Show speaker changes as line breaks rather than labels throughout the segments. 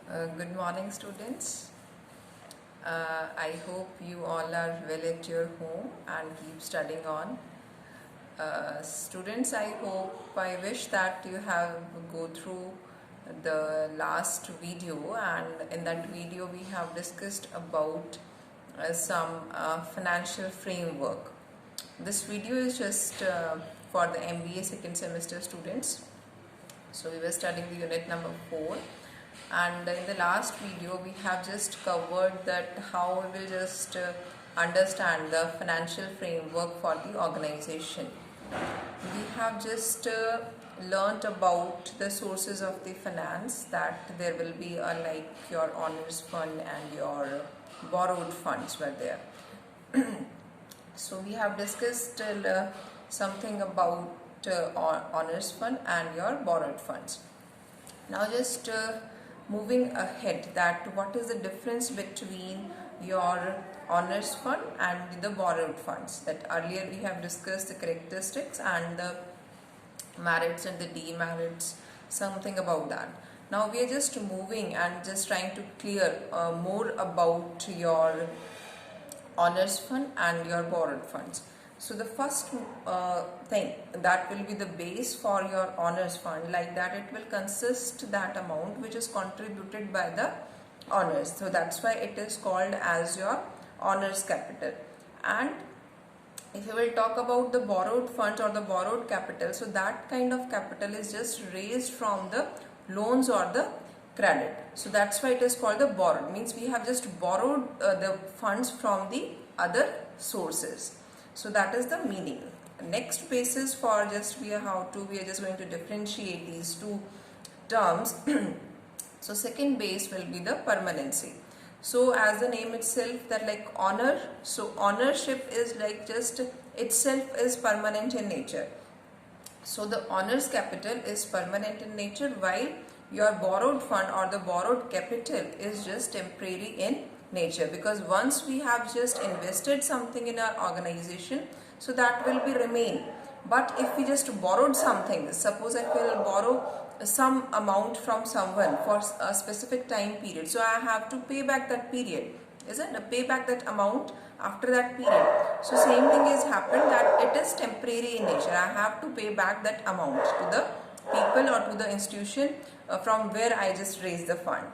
Good morning, students. I hope you all are well at your home and keep studying on. Students, I wish that you have go through the last video, and in that video we have discussed about some financial framework. This video is just for the MBA second semester students. So we were studying the unit number 4, and in the last video we have just covered that how we will just understand the financial framework for the organization. We have just learnt about the sources of the finance, that there will be like your honors fund and your borrowed funds were there. So we have discussed something about honors fund and your borrowed funds. Now just moving ahead, that what is the difference between your honors fund and the borrowed funds. That earlier we have discussed the characteristics and the merits and the demerits, something about that. Now we are just moving and just trying to clear more about your honors fund and your borrowed funds. So the first thing that will be the base for your honors fund, like that it will consist that amount which is contributed by the honors. So that's why it is called as your honors capital. And if you will talk about the borrowed funds or the borrowed capital, so that kind of capital is just raised from the loans or the credit. So that's why it is called the borrowed. Means we have just borrowed the funds from the other sources. So that is the meaning. Next basis for just we are just going to differentiate these two terms. So second base will be the permanency. So as the name itself, that like honor, so ownership is like just itself is permanent in nature. So the honors capital is permanent in nature, while your borrowed fund or the borrowed capital is just temporary in nature, because once we have just invested something in our organization, so that will be remain. But if we just borrowed something, suppose I will borrow some amount from someone for a specific time period, so I have to pay back that period, isn't it? Pay back that amount after that period. So same thing has happened, that it is temporary in nature. I have to pay back that amount to the people or to the institution from where I just raised the fund.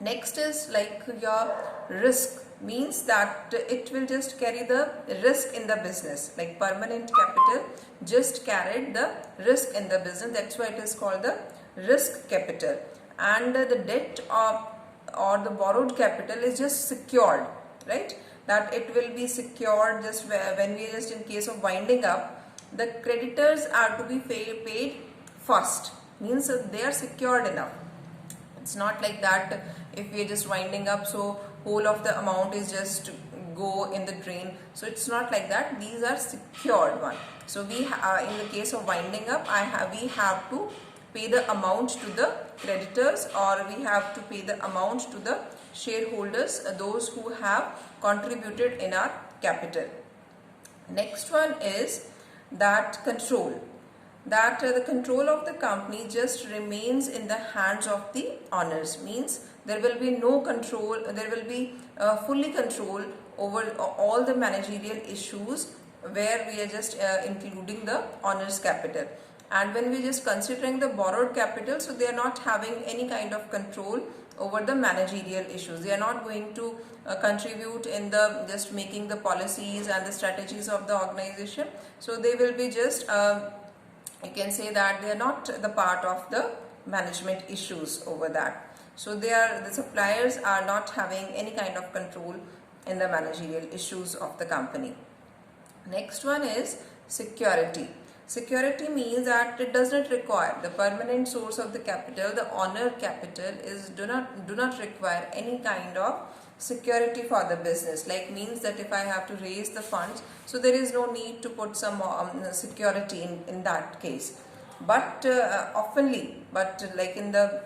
Next is like your risk, means that it will just carry the risk in the business, like permanent capital just carried the risk in the business. That's why it is called the risk capital. And the debt or the borrowed capital is just secured, right? That it will be secured just when we just in case of winding up, the creditors are to be paid first, means they are secured enough. It's not like that if we are just winding up, so whole of the amount is just go in the drain. So it's not like that. These are secured one. So we in the case of winding up, we have to pay the amount to the creditors, or we have to pay the amount to the shareholders, those who have contributed in our capital. Next one is that control. That the control of the company just remains in the hands of the owners, means there will be no control, there will be fully control over all the managerial issues, where we are just including the owners capital. And when we are just considering the borrowed capital, so they are not having any kind of control over the managerial issues. They are not going to contribute in the just making the policies and the strategies of the organization. So they will be just you can say that they are not the part of the management issues over that. So the suppliers are not having any kind of control in the managerial issues of the company. Next one is security. Security means that it does not require the permanent source of the capital. The honor capital is do not require any kind of security for the business, like means that if I have to raise the funds, so there is no need to put some security in that case. But oftenly, but like in the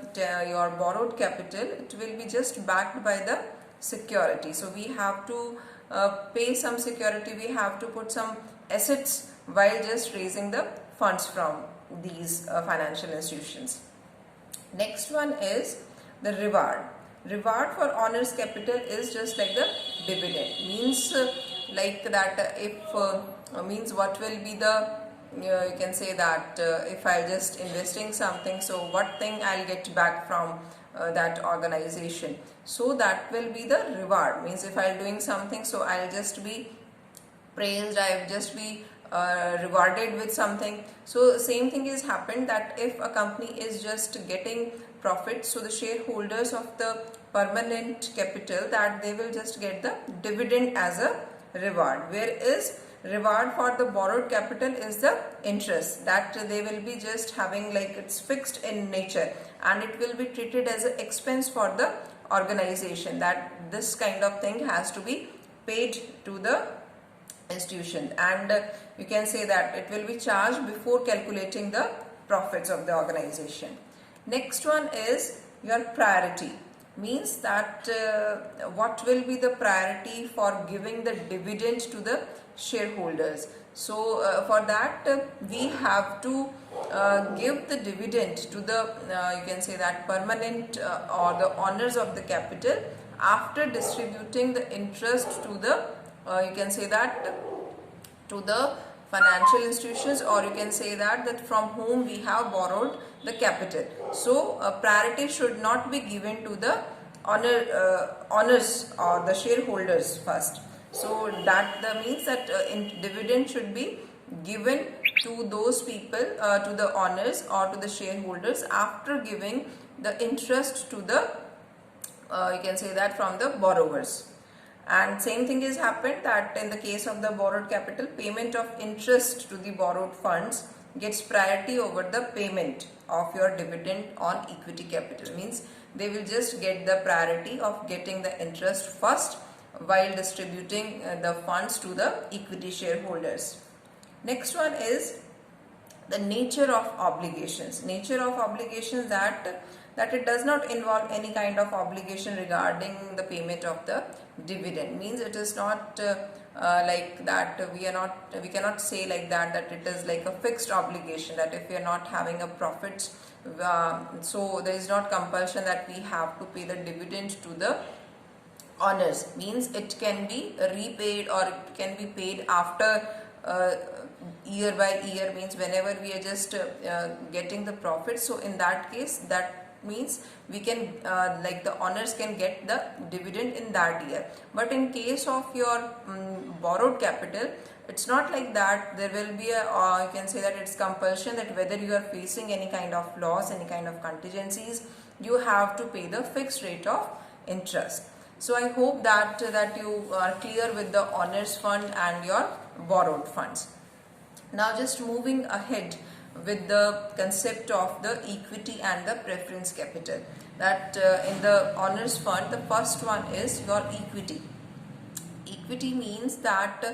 your borrowed capital, it will be just backed by the security. So we have to pay some security, we have to put some assets while just raising the funds from these financial institutions. Next one is the reward for owners capital is just like the dividend. Means like that if means what will be the you can say that if I'll just investing something, so what thing I'll get back from that organization. So that will be the reward. Means if I'm doing something, so I'll just be praised, I'll just be rewarded with something. So same thing is happened that if a company is just getting profit, so the shareholders of the permanent capital, that they will just get the dividend as a reward, whereas reward for the borrowed capital is the interest that they will be just having, like it's fixed in nature and it will be treated as an expense for the organization, that this kind of thing has to be paid to the institution, and you can say that it will be charged before calculating the profits of the organization. Next one is your priority. Means that what will be the priority for giving the dividend to the shareholders. So for that we have to give the dividend to the you can say that permanent or the owners of the capital after distributing the interest to the you can say that to the financial institutions, or you can say that from whom we have borrowed the capital. So priority should not be given to the owners or the shareholders first. So that means that dividend should be given to those people, to the owners or to the shareholders after giving the interest to the you can say that from the borrowers. And same thing is happened that in the case of the borrowed capital, payment of interest to the borrowed funds gets priority over the payment of your dividend on equity capital. Means they will just get the priority of getting the interest first while distributing the funds to the equity shareholders. Next one is the nature of obligations. Nature of obligations, that it does not involve any kind of obligation regarding the payment of the dividend. Means it is not like that we cannot say like that it is like a fixed obligation, that if we are not having a profit, so there is not compulsion that we have to pay the dividend to the owners. Means it can be repaid or it can be paid after year by year. Means whenever we are just getting the profit, so in that case, that means we can like the owners can get the dividend in that year. But in case of your borrowed capital, it's not like that. There will be a you can say that it's compulsion that whether you are facing any kind of loss, any kind of contingencies, you have to pay the fixed rate of interest. So I hope that you are clear with the owners fund and your borrowed funds. Now just moving ahead with the concept of the equity and the preference capital, that in the owners fund, the first one is your equity. Equity means that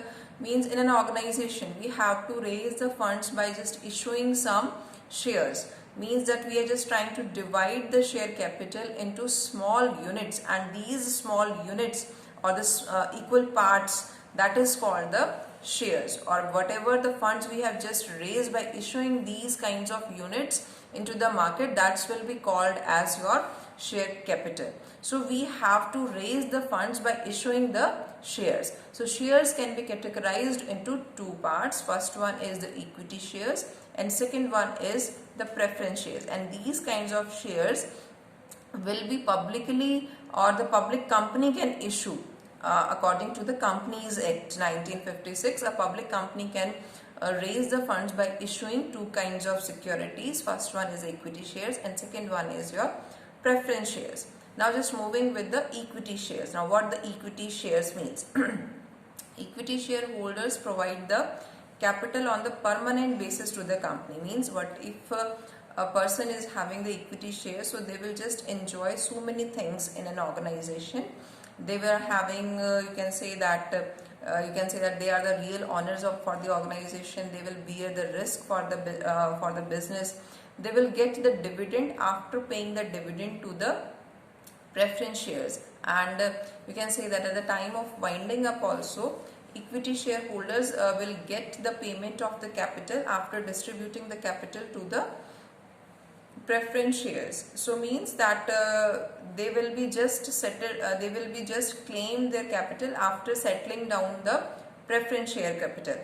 means in an organization we have to raise the funds by just issuing some shares. Means that we are just trying to divide the share capital into small units, and these small units or the equal parts, that is called the shares, or whatever the funds we have just raised by issuing these kinds of units into the market, that will be called as your share capital. So we have to raise the funds by issuing the shares. So shares can be categorized into two parts. First one is the equity shares and second one is the preference shares, and these kinds of shares will be publicly, or the public company can issue. According to the Companies Act 1956, a public company can raise the funds by issuing two kinds of securities. First one is equity shares and second one is your preference shares. Now just moving with the equity shares. Now what the equity shares means. Equity shareholders provide the capital on the permanent basis to the company. Means what if a person is having the equity shares, so they will just enjoy so many things in an organization. They were having you can say that they are the real owners for the organization. They will bear the risk for the business. They will get the dividend after paying the dividend to the preference shares, and you can say that at the time of winding up also, equity shareholders will get the payment of the capital after distributing the capital to the preference shares. So means that they will be just settled, they will be just claim their capital after settling down the preference share capital.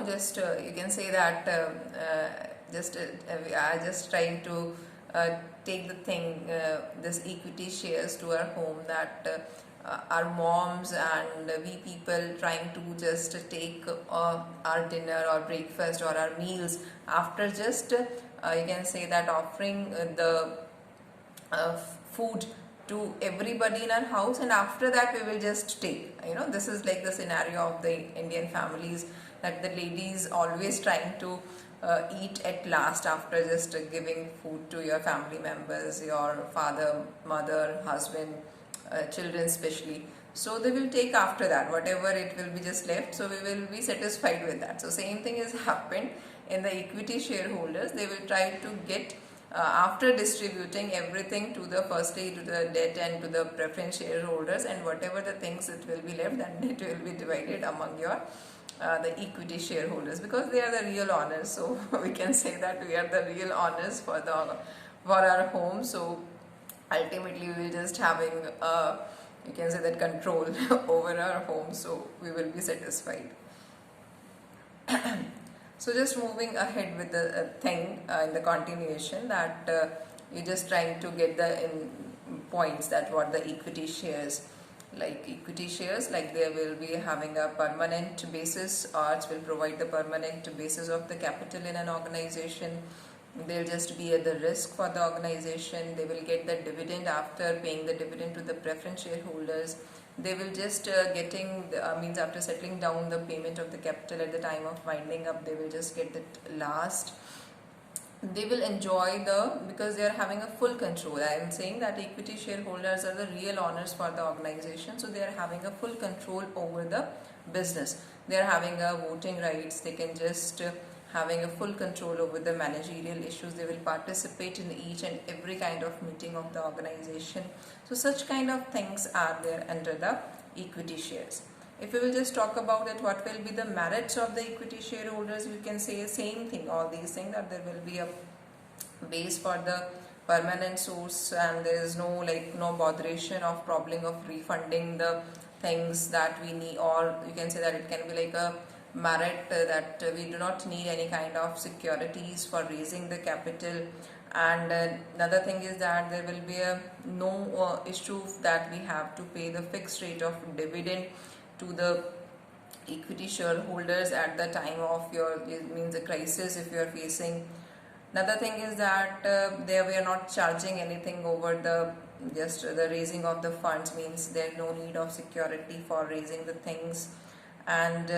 Just you can say that we are just trying to take the thing, this equity shares to our home, that our moms and we people trying to just take our dinner or breakfast or our meals after just you can say that offering the food to everybody in our house, and after that we will just take, this is like the scenario of the Indian families, that the ladies always trying to eat at last after just giving food to your family members, your father, mother, husband, children especially. So they will take after that whatever it will be just left, so we will be satisfied with that. So same thing has happened in the equity shareholders. They will try to get after distributing everything to the firstly to the debt and to the preference shareholders, and whatever the things it will be left, then it will be divided among your the equity shareholders, because they are the real owners. So we can say that we are the real owners for our home. So ultimately we will just having you can say that control over our home, so we will be satisfied. So just moving ahead with the thing in the continuation, that you're just trying to get the points that what the equity shares, like they will be having a permanent basis, or it will provide the permanent basis of the capital in an organization. They'll just be at the risk for the organization. They will get the dividend after paying the dividend to the preference shareholders. They will just getting means after settling down the payment of the capital at the time of winding up, they will just get the last. They will enjoy because they are having a full control. I am saying that equity shareholders are the real owners for the organization, so they are having a full control over the business. They are having a voting rights. They can just having a full control over the managerial issues. They will participate in each and every kind of meeting of the organization. So such kind of things are there under the equity shares. If we will just talk about it, what will be the merits of the equity shareholders, you can say same thing, all these things, that there will be a base for the permanent source, and there is no botheration of problem of refunding the things that we need, or you can say that it can be like a merit that we do not need any kind of securities for raising the capital. And another thing is that there will be no issue that we have to pay the fixed rate of dividend to the equity shareholders at the time of the crisis if you are facing. Another thing is that there we are not charging anything over the raising of the funds, means there is no need of security for raising the things. And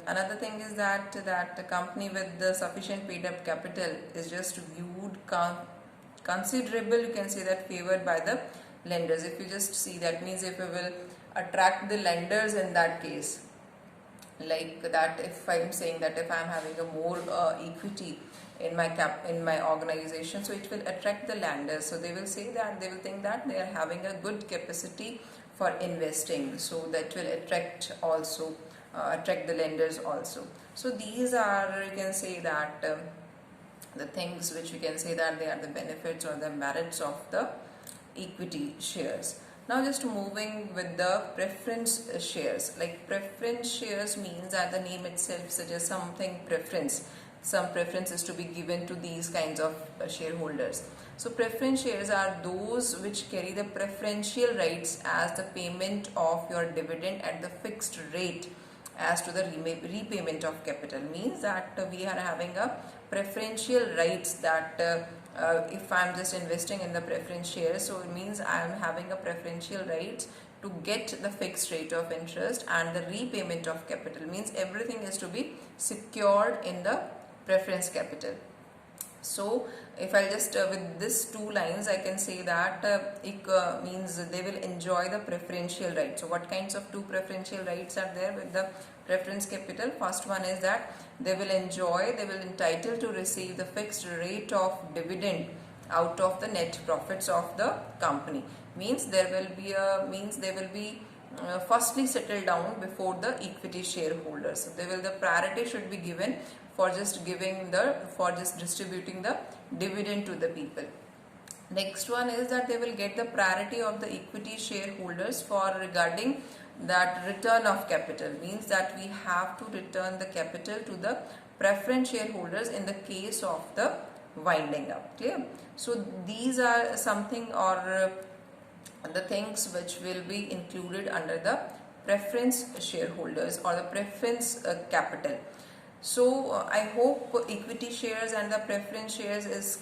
another thing is that the company with the sufficient paid up capital is just viewed considerable, you can say that, favored by the lenders. If you just see, that means if we will attract the lenders in that case, like that, if I'm saying that if I'm having a more equity in my organization, so it will attract the lenders. So they will say that, they will think that they are having a good capacity for investing, so that will attract the lenders also. So these are, you can say that the things which you can say that they are the benefits or the merits of the equity shares. Now just moving with the preference shares. Like preference shares means that the name itself suggests something preference. Some preference is to be given to these kinds of shareholders. So preference shares are those which carry the preferential rights as the payment of your dividend at the fixed rate as to the repayment of capital. Means that we are having a preferential rights, that if I am just investing in the preference shares, so it means I am having a preferential rights to get the fixed rate of interest and the repayment of capital. Means everything is to be secured in the preference capital. So if I just with these two lines I can say that it means they will enjoy the preferential rights. So what kinds of two preferential rights are there with the preference capital? First one is that they will entitled to receive the fixed rate of dividend out of the net profits of the company. Means they will be firstly settled down before the equity shareholders. So the priority should be given for just distributing the dividend to the people. Next one is that they will get the priority of the equity shareholders for regarding that return of capital, means that we have to return the capital to the preference shareholders in the case of the winding up. Clear? So these are something or the things which will be included under the preference shareholders or the preference capital. So I hope equity shares and the preference shares is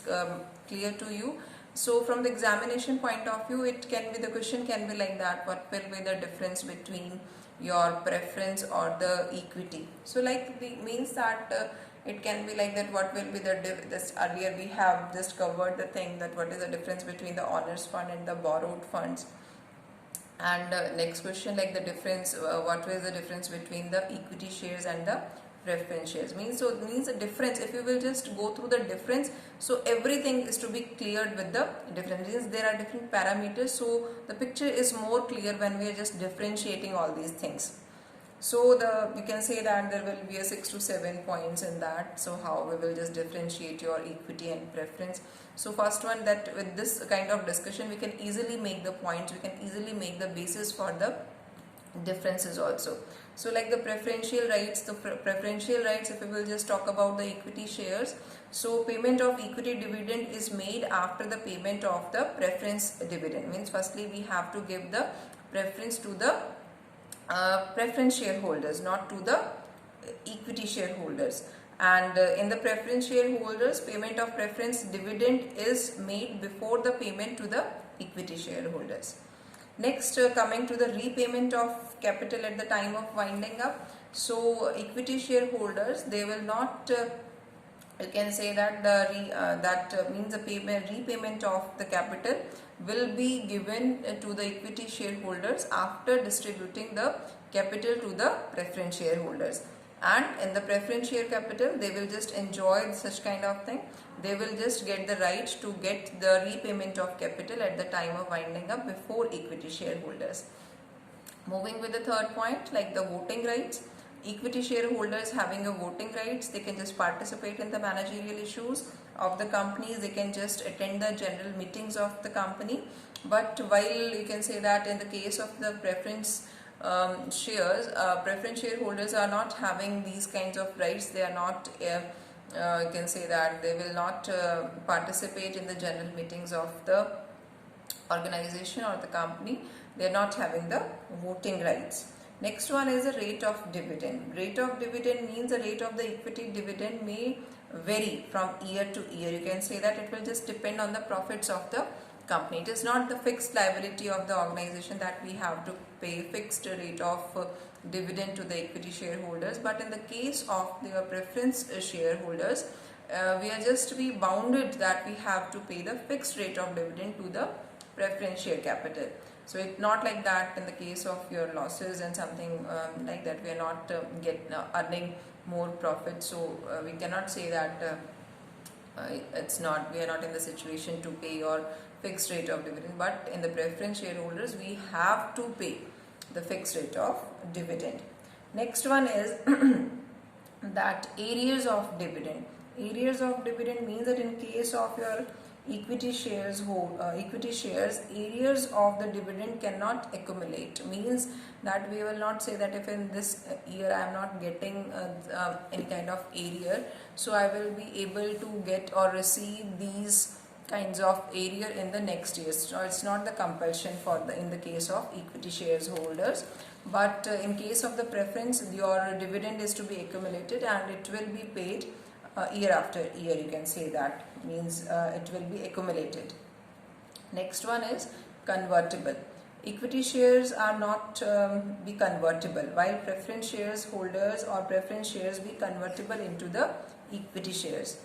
clear to you. So from the examination point of view, the question can be like that: what will be the difference between your preference or the equity? So like the means that it can be like that, what will be this earlier we have just covered the thing that what is the difference between the owners fund and the borrowed funds. And next question, like the difference, what was the difference between the equity shares and the preference shares? Means the difference, if you will just go through the difference, so everything is to be cleared with the difference. Means there are different parameters, so the picture is more clear when we are just differentiating all these things. So you can say that there will be a 6 to 7 points in that. So how we will just differentiate your equity and preference. So first one, that with this kind of discussion we can easily make the points, we can easily make the basis for the differences also. So like the preferential rights, if we will just talk about the equity shares, so payment of equity dividend is made after the payment of the preference dividend. Means firstly we have to give the preference to the preference shareholders, not to the equity shareholders. And in the preference shareholders, payment of preference dividend is made before the payment to the equity shareholders. Next, coming to the repayment of capital at the time of winding up. So equity shareholders, they will not you can say that means the repayment of the capital will be given to the equity shareholders after distributing the capital to the preference shareholders. And in the preference share capital, they will just enjoy such kind of thing. They will just get the right to get the repayment of capital at the time of winding up before equity shareholders. Moving with the third point, like the voting rights. Equity shareholders having a voting rights, they can just participate in the managerial issues of the companies, they can just attend the general meetings of the company. But while you can say that in the case of the preference shares, preference shareholders are not having these kinds of rights. They are not you can say that they will not participate in the general meetings of the organization or the company. They are not having the voting rights. Next one is the rate of dividend. Rate of dividend means the rate of the equity dividend may vary from year to year. You can say that it will just depend on the profits of the company. It is not the fixed liability of the organization that we have to pay fixed rate of dividend to the equity shareholders. But in the case of the preference shareholders, we are just to be bounded that we have to pay the fixed rate of dividend to the preference share capital. So it's not like that in the case of your losses and something like that. We are not earning more profit. So we cannot say that we are not in the situation to pay your fixed rate of dividend. But in the preference shareholders, we have to pay the fixed rate of dividend. Next one is that arrears of dividend. Arrears of dividend means that in case of your equity shares, arrears of the dividend cannot accumulate. Means that we will not say that if in this year I am not getting any kind of arrear, so I will be able to get or receive these kinds of arrear in the next year. So it's not the compulsion in the case of equity shares holders. But in case of the preference, your dividend is to be accumulated and it will be paid year after year. You can say that means it will be accumulated. Next one is convertible. Equity shares are not be convertible, while preference shares holders or preference shares be convertible into the equity shares.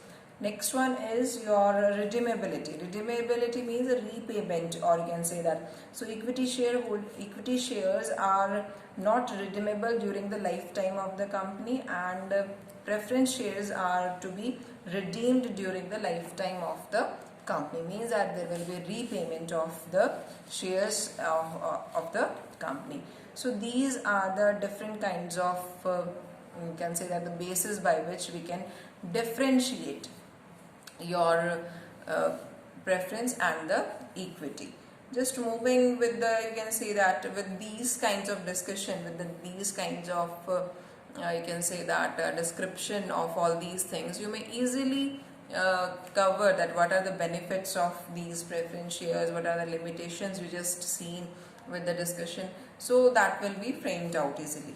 Next one is your redeemability. Redeemability means a repayment, or you can say that. So equity shares are not redeemable during the lifetime of the company, and preference shares are to be redeemed during the lifetime of the company. Means that there will be repayment of the shares of the company. So these are the different kinds of you can say that the basis by which we can differentiate your preference and the equity. Just moving with the, you can say that with these kinds of discussion, with these kinds of you can say that description of all these things, you may easily cover that what are the benefits of these preference shares, what are the limitations you just seen with the discussion. So that will be framed out easily.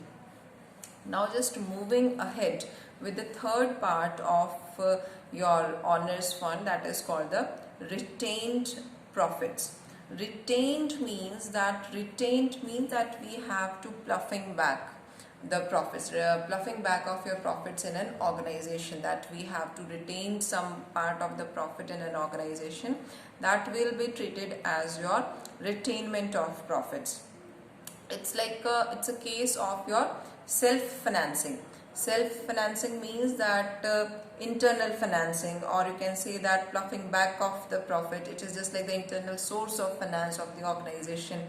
Now just moving ahead with the third part of your honors fund, that is called the retained profits. Retained means that we have to pluffing back the profits, pluffing back of your profits in an organization, that we have to retain some part of the profit in an organization, that will be treated as your retainment of profits. It's like it's a case of your self-financing. Self-financing means that internal financing, or you can say that pluffing back of the profit. It is just like the internal source of finance of the organization.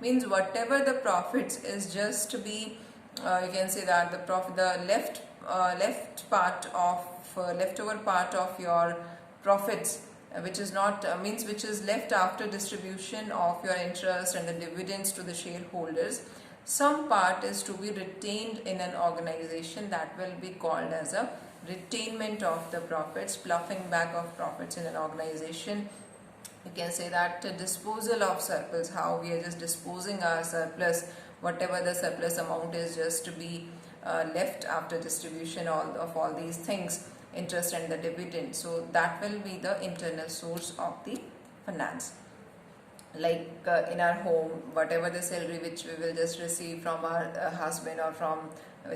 Means whatever the profits is just to be, you can say that the profit, the left part of leftover part of your profits, which is not means which is left after distribution of your interest and the dividends to the shareholders. Some part is to be retained in an organization, that will be called as a retainment of the profits, pluffing back of profits in an organization. You can say that disposal of surplus, how we are just disposing our surplus, whatever the surplus amount is just to be left after distribution of all these things, interest and the dividend. So that will be the internal source of the finance. Like in our home, whatever the salary which we will just receive from our husband, or from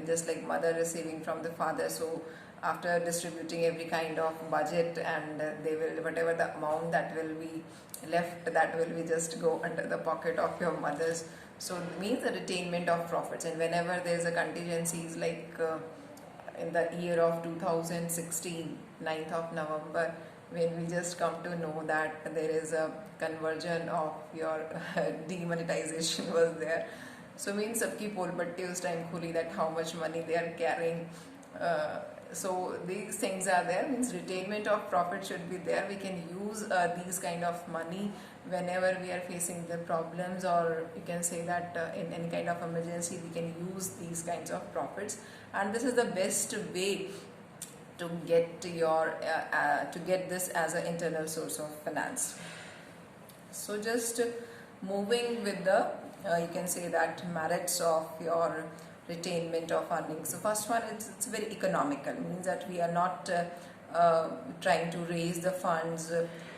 just like mother receiving from the father, so after distributing every kind of budget, and they will, whatever the amount that will be left, that will be just go under the pocket of your mothers. So it means the retainment of profits. And whenever there is a contingencies, like in the year of 2016, 9th of November, when we just come to know that there is a conversion of your demonetization was there. So means sabki pol patti us time khuli, that how much money they are carrying. So these things are there, means retainment of profit should be there. We can use these kind of money whenever we are facing the problems, or you can say that in any kind of emergency we can use these kinds of profits. And this is the best way to get your to get this as an internal source of finance. So just moving with the you can say that merits of your retainment of earnings. So first one, it's very economical, means that we are not trying to raise the funds,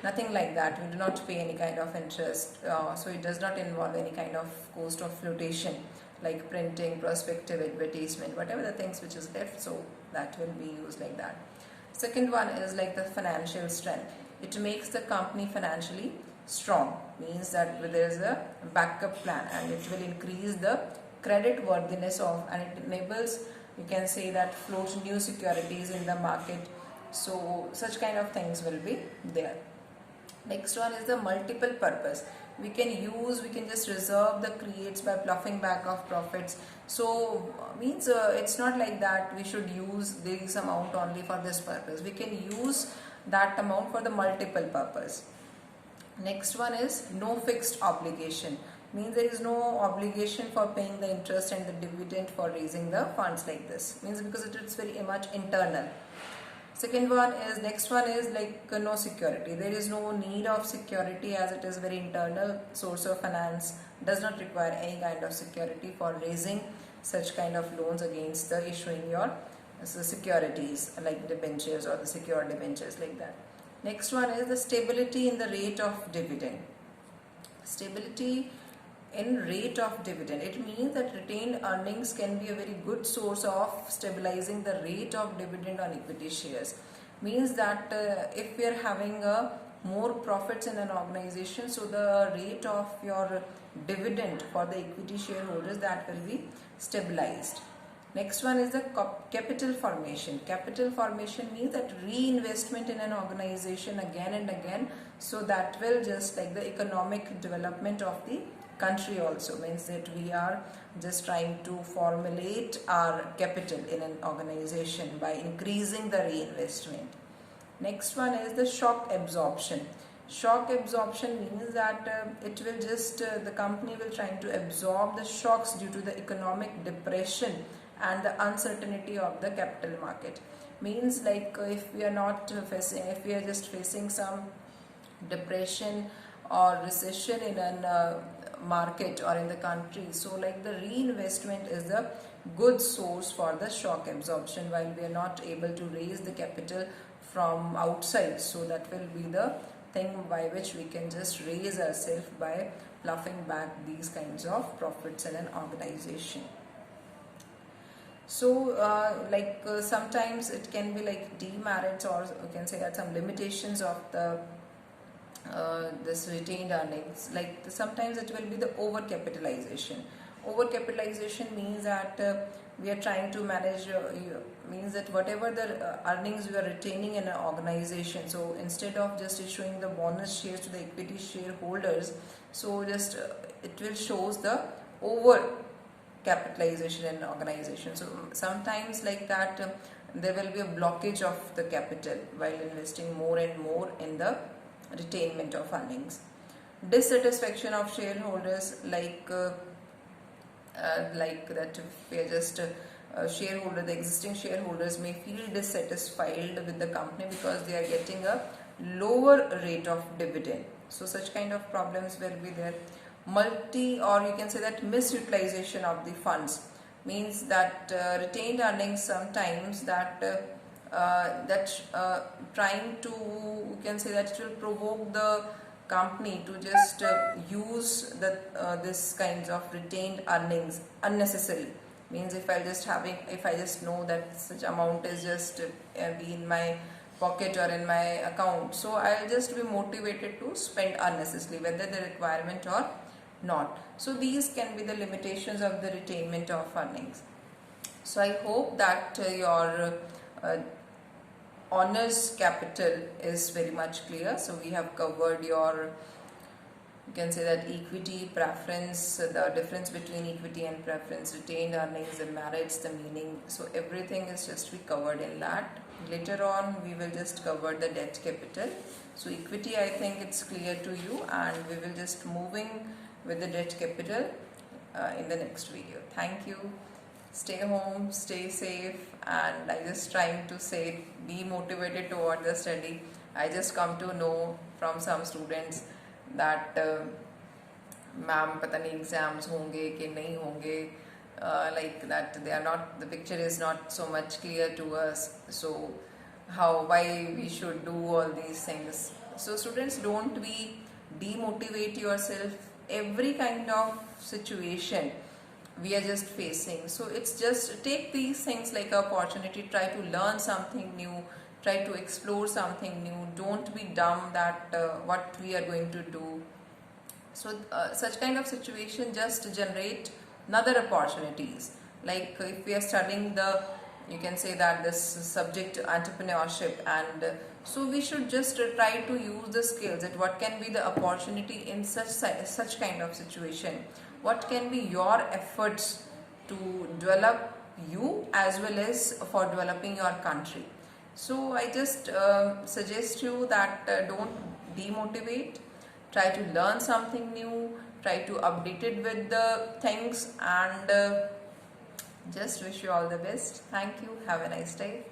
nothing like that. We do not pay any kind of interest, so it does not involve any kind of cost of flotation like printing, prospective advertisement, whatever the things which is left, so that will be used like that. Second one is like the financial strength. It makes the company financially strong, means that there is a backup plan, and it will increase the credit worthiness of, and it enables, you can say that, float new securities in the market. So such kind of things will be there. Next one is the multiple purpose. We can just reserve the creates by pluffing back of profits. So means it's not like that we should use this amount only for this purpose. We can use that amount for the multiple purpose. Next one is no fixed obligation, means there is no obligation for paying the interest and the dividend for raising the funds like this, means because it is very much internal. Second one is, next one is like no security. There is no need of security, as it is very internal source of finance, does not require any kind of security for raising such kind of loans against the issuing your securities like debentures or the secured debentures like that. Next one is the stability in the rate of dividend. Stability in rate of dividend. It means that retained earnings can be a very good source of stabilizing the rate of dividend on equity shares. Means that if we are having more profits in an organization, so the rate of your dividend for the equity shareholders, that will be stabilized. Next one is the capital formation. Capital formation means that reinvestment in an organization again and again, so that will just like the economic development of the country also, means that we are just trying to formulate our capital in an organization by increasing the reinvestment. Next one is the shock absorption. Shock absorption means that it will just the company will try to absorb the shocks due to the economic depression and the uncertainty of the capital market. Means like if we are not facing, if we are just facing some depression or recession in a market or in the country, so like the reinvestment is the good source for the shock absorption while we are not able to raise the capital from outside. So that will be the thing by which we can just raise ourselves by pluffing back these kinds of profits in an organization. So sometimes it can be like demerits, or you can say that some limitations of the this retained earnings. Like sometimes it will be the overcapitalization. Overcapitalization means that we are trying to manage, means that whatever the earnings we are retaining in an organization, so instead of just issuing the bonus shares to the equity shareholders, so just it will shows the over capitalization in an organization. So sometimes like that there will be a blockage of the capital while investing more and more in the retainment of earnings. Dissatisfaction of shareholders, like that we are just shareholder, the existing shareholders may feel dissatisfied with the company because they are getting a lower rate of dividend. So such kind of problems will be there. Or you can say that misutilization of the funds, means that retained earnings sometimes that trying to, you can say that it will provoke the company to just use this kinds of retained earnings unnecessarily. Means if I just know that such amount is just be in my pocket or in my account, so I'll just be motivated to spend unnecessarily, whether the requirement or not. So these can be the limitations of the retainment of earnings. So I hope that your honors capital is very much clear. So we have covered your, you can say that equity, preference, the difference between equity and preference, retained earnings, the merits, the meaning. So everything is just be covered in that. Later on we will just cover the debt capital. So equity, I think it's clear to you, and we will just moving with the debt capital in the next video. Thank you. Stay home, stay safe, and I just trying to say be motivated toward the study. I just come to know from some students that ma'am पता नहीं exams होंगे कि नहीं होंगे, like that they are not, the picture is not so much clear to us. So why we should do all these things. So students, don't be demotivate yourself. Every kind of situation we are just facing, so it's just take these things like an opportunity. Try to learn something new, try to explore something new. Don't be dumb that what we are going to do. So such kind of situation just generate another opportunities. Like if we are studying the, you can say that this subject entrepreneurship, and so we should just try to use the skills, that what can be the opportunity in such kind of situation, what can be your efforts to develop you as well as for developing your country. So I just suggest you that don't demotivate, try to learn something new, try to update it with the things, and just wish you all the best. Thank you. Have a nice day.